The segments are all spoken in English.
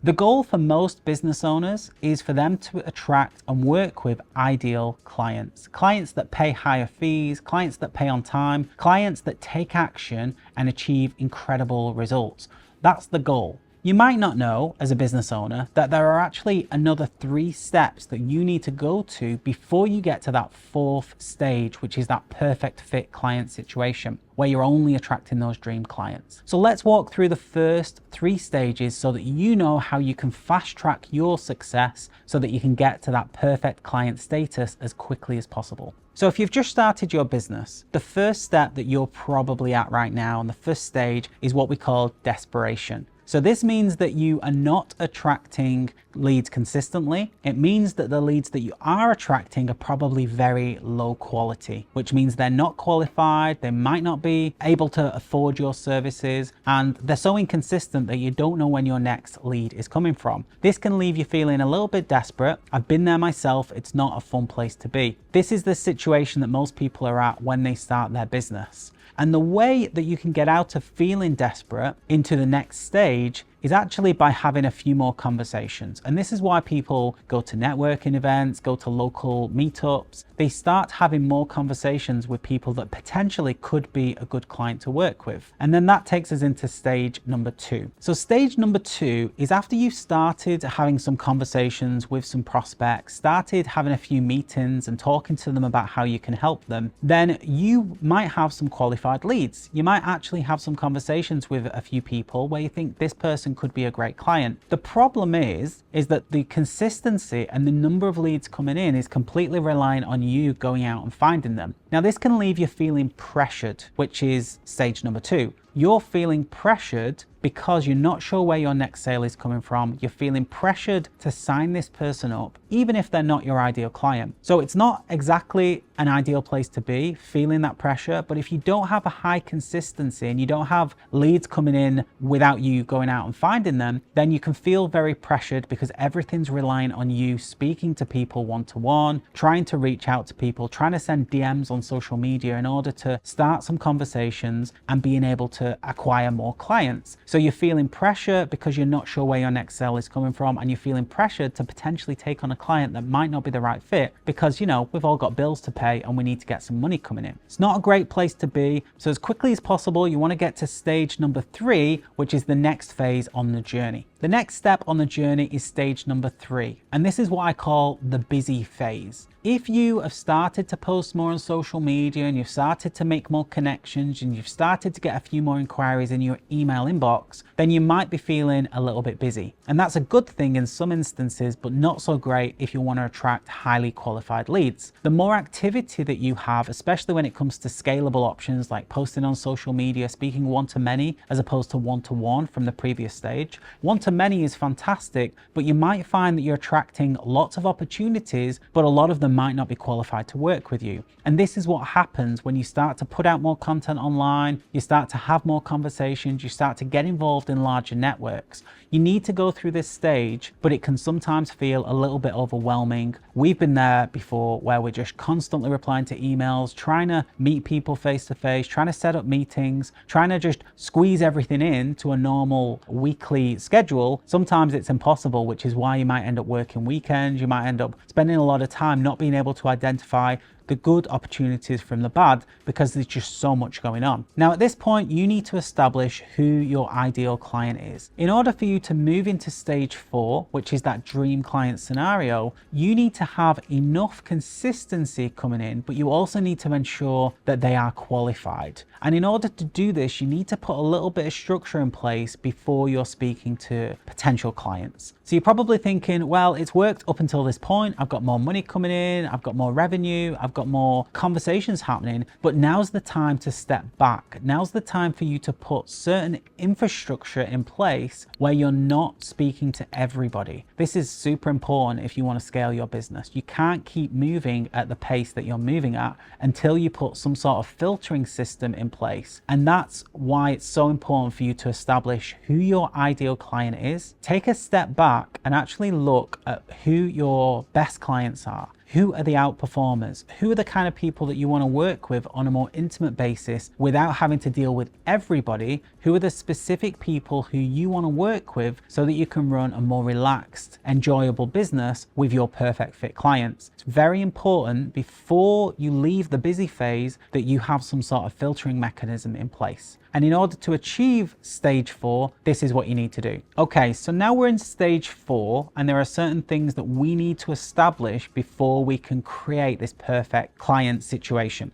The goal for most business owners is for them to attract and work with ideal clients. Clients that pay higher fees, clients that pay on time, clients that take action and achieve incredible results. That's the goal. You might not know as a business owner that there are actually another 3 steps that you need to go to before you get to that 4th stage, which is that perfect fit client situation where you're only attracting those dream clients. So let's walk through the first 3 stages so that you know how you can fast track your success so that you can get to that perfect client status as quickly as possible. So if you've just started your business, the first step that you're probably at right now, and the first stage, is what we call desperation. So this means that you are not attracting leads consistently. It means that the leads that you are attracting are probably very low quality, which means they're not qualified, they might not be able to afford your services, and they're so inconsistent that you don't know when your next lead is coming from. This can leave you feeling a little bit desperate. I've been there myself. It's not a fun place to be. This is the situation that most people are at when they start their business. And the way that you can get out of feeling desperate into the next stage is actually by having a few more conversations. And this is why people go to networking events, go to local meetups. They start having more conversations with people that potentially could be a good client to work with. And then that takes us into stage number 2. So stage number 2 is after you've started having some conversations with some prospects, started having a few meetings and talking to them about how you can help them, then you might have some qualified leads. You might actually have some conversations with a few people where you think this person could be a great client. The problem is that the consistency and the number of leads coming in is completely reliant on you going out and finding them. Now, this can leave you feeling pressured, which is stage number 2. You're feeling pressured because you're not sure where your next sale is coming from. You're feeling pressured to sign this person up, even if they're not your ideal client. So it's not exactly an ideal place to be, feeling that pressure. But if you don't have a high consistency and you don't have leads coming in without you going out and finding them, then you can feel very pressured because everything's relying on you speaking to people one-to-one, trying to reach out to people, trying to send DMs on social media in order to start some conversations and being able to acquire more clients. So you're feeling pressure because you're not sure where your next sale is coming from, and you're feeling pressured to potentially take on a client that might not be the right fit because, you know, we've all got bills to pay and we need to get some money coming in. It's not a great place to be. So as quickly as possible, you want to get to stage number 3, which is the next phase on the journey. The next step on the journey is stage number 3, and this is what I call the busy phase. If you have started to post more on social media and you've started to make more connections and you've started to get a few more inquiries in your email inbox, then you might be feeling a little bit busy. And that's a good thing in some instances, but not so great if you want to attract highly qualified leads. The more activity that you have, especially when it comes to scalable options like posting on social media, speaking one-to-many as opposed to one-to-one from the previous stage, one-to-many is fantastic, but you might find that you're attracting lots of opportunities, but a lot of them might not be qualified to work with you. And this is what happens when you start to put out more content online, you start to have more conversations, you start to get involved in larger networks. You need to go through this stage, but it can sometimes feel a little bit overwhelming. We've been there before where we're just constantly replying to emails, trying to meet people face to face, trying to set up meetings, trying to just squeeze everything in to a normal weekly schedule. Sometimes it's impossible, which is why you might end up working weekends. You might end up spending a lot of time not being able to identify the good opportunities from the bad because there's just so much going on. Now, at this point, you need to establish who your ideal client is. In order for you to move into stage 4, which is that dream client scenario, you need to have enough consistency coming in, but you also need to ensure that they are qualified. And in order to do this, you need to put a little bit of structure in place before you're speaking to potential clients. So you're probably thinking, well, it's worked up until this point. I've got more money coming in, I've got more revenue, I've got more conversations happening, but now's the time to step back. Now's the time for you to put certain infrastructure in place where you're not speaking to everybody. This is super important if you want to scale your business. You can't keep moving at the pace that you're moving at until you put some sort of filtering system in place. And that's why it's so important for you to establish who your ideal client is. Take a step back and actually look at who your best clients are, who are the outperformers, who are the kind of people that you want to work with on a more intimate basis without having to deal with everybody, who are the specific people who you want to work with so that you can run a more relaxed, enjoyable business with your perfect fit clients. It's very important before you leave the busy phase that you have some sort of filtering mechanism in place. And in order to achieve stage 4, this is what you need to do. Okay, so now we're in stage 4, and there are certain things that we need to establish before we can create this perfect client situation.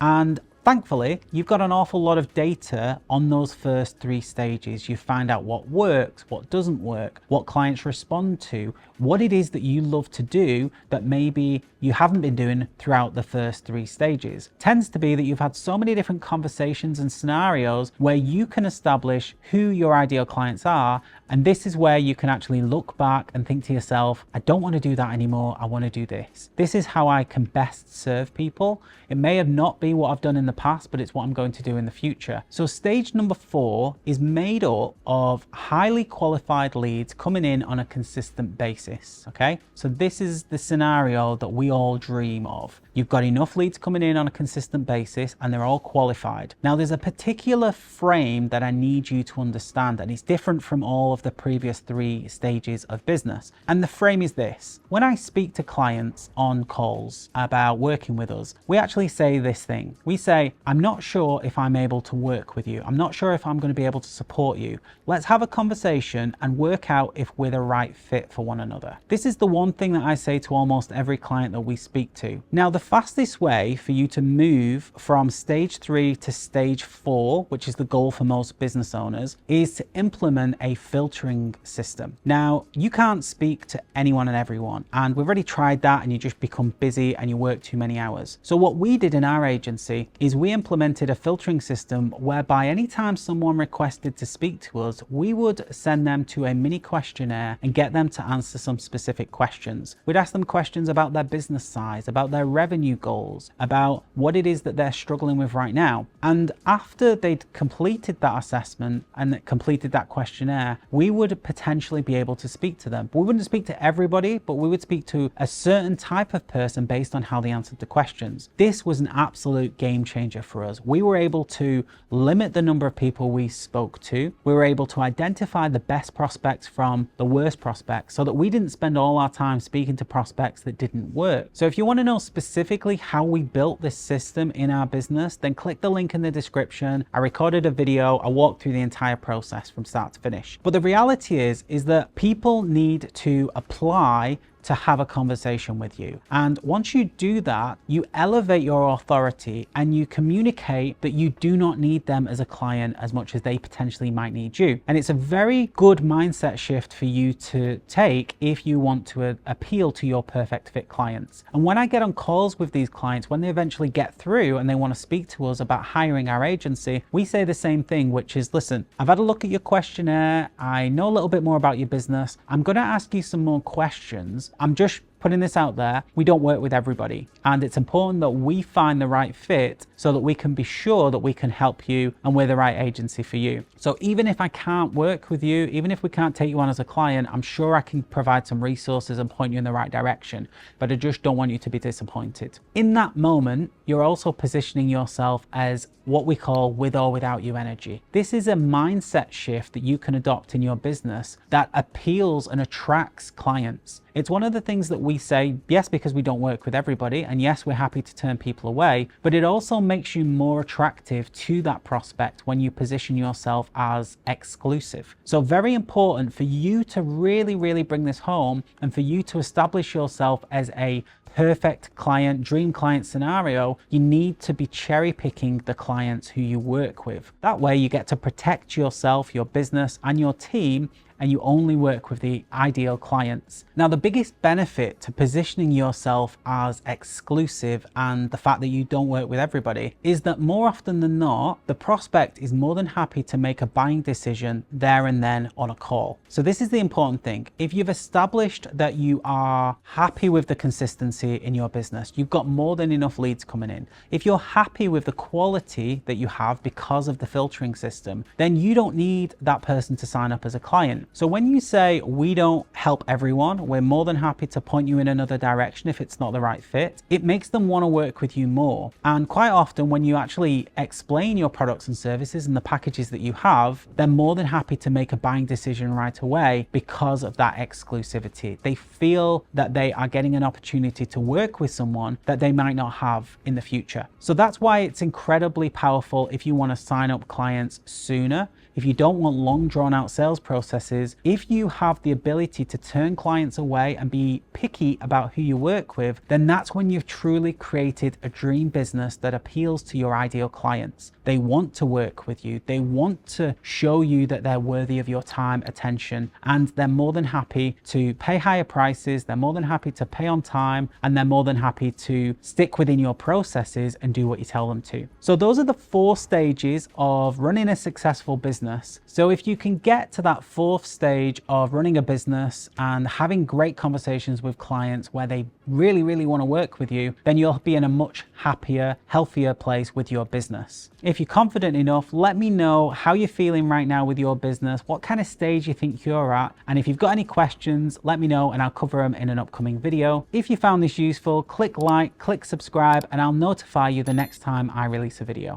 And thankfully, you've got an awful lot of data on those first 3 stages. You find out what works, what doesn't work, what clients respond to, what it is that you love to do that maybe you haven't been doing throughout the first 3 stages. It tends to be that you've had so many different conversations and scenarios where you can establish who your ideal clients are, and this is where you can actually look back and think to yourself, I don't want to do that anymore, I want to do this. This is how I can best serve people. It may have not been what I've done in the past, but it's what I'm going to do in the future. So stage number 4 is made up of highly qualified leads coming in on a consistent basis, okay? So this is the scenario that we all dream of. You've got enough leads coming in on a consistent basis and they're all qualified. Now there's a particular frame that I need you to understand, and it's different from all of the previous 3 stages of business. And the frame is this. When I speak to clients on calls about working with us, we actually say this thing. We say, I'm not sure if I'm able to work with you. I'm not sure if I'm going to be able to support you. Let's have a conversation and work out if we're the right fit for one another. This is the one thing that I say to almost every client that we speak to. Now, the fastest way for you to move from stage 3 to stage 4, which is the goal for most business owners, is to implement a filtering system. Now, you can't speak to anyone and everyone, and we've already tried that, and you just become busy and you work too many hours. So what we did in our agency is we implemented a filtering system whereby anytime someone requested to speak to us, we would send them to a mini questionnaire and get them to answer some specific questions. We'd ask them questions about their business size, about their revenue goals, about what it is that they're struggling with right now. And after they'd completed that assessment and completed that questionnaire, we would potentially be able to speak to them. But we wouldn't speak to everybody, but we would speak to a certain type of person based on how they answered the questions. This was an absolute game changer for us. We were able to limit the number of people we spoke to. We were able to identify the best prospects from the worst prospects so that we didn't spend all our time speaking to prospects that didn't work. So if you want to know specifically how we built this system in our business, then click the link in the description. I recorded a video. I walked through the entire process from start to finish. But the reality is that people need to apply to have a conversation with you. And once you do that, you elevate your authority and you communicate that you do not need them as a client as much as they potentially might need you. And it's a very good mindset shift for you to take if you want to appeal to your perfect fit clients. And when I get on calls with these clients, when they eventually get through and they want to speak to us about hiring our agency, we say the same thing, which is, listen, I've had a look at your questionnaire. I know a little bit more about your business. I'm going to ask you some more questions. I'm just putting this out there. We don't work with everybody, and it's important that we find the right fit so that we can be sure that we can help you and we're the right agency for you. So even if I can't work with you, even if we can't take you on as a client, I'm sure I can provide some resources and point you in the right direction, but I just don't want you to be disappointed. In that moment, you're also positioning yourself as what we call with or without you energy. This is a mindset shift that you can adopt in your business that appeals and attracts clients. It's one of the things that we say, yes, because we don't work with everybody, and yes, we're happy to turn people away, but it also makes you more attractive to that prospect when you position yourself as exclusive. So very important for you to really, really bring this home and for you to establish yourself as a perfect client, dream client scenario. You need to be cherry picking the clients who you work with. That way you get to protect yourself, your business, and your team, and you only work with the ideal clients. Now, the biggest benefit to positioning yourself as exclusive and the fact that you don't work with everybody is that more often than not, the prospect is more than happy to make a buying decision there and then on a call. So this is the important thing. If you've established that you are happy with the consistency in your business, you've got more than enough leads coming in. If you're happy with the quality that you have because of the filtering system, then you don't need that person to sign up as a client. So when you say we don't help everyone, we're more than happy to point you in another direction if it's not the right fit, it makes them want to work with you more. And quite often when you actually explain your products and services and the packages that you have, they're more than happy to make a buying decision right away because of that exclusivity. They feel that they are getting an opportunity to work with someone that they might not have in the future. So that's why it's incredibly powerful if you want to sign up clients sooner. If you don't want long drawn out sales processes, if you have the ability to turn clients away and be picky about who you work with, then that's when you've truly created a dream business that appeals to your ideal clients. They want to work with you. They want to show you that they're worthy of your time, attention, and they're more than happy to pay higher prices. They're more than happy to pay on time, and they're more than happy to stick within your processes and do what you tell them to. So those are the 4 stages of running a successful business. So if you can get to that 4th stage of running a business and having great conversations with clients where they really, really want to work with you, then you'll be in a much happier, healthier place with your business. If you're confident enough, let me know how you're feeling right now with your business, what kind of stage you think you're at. And if you've got any questions, let me know and I'll cover them in an upcoming video. If you found this useful, click like, click subscribe, and I'll notify you the next time I release a video.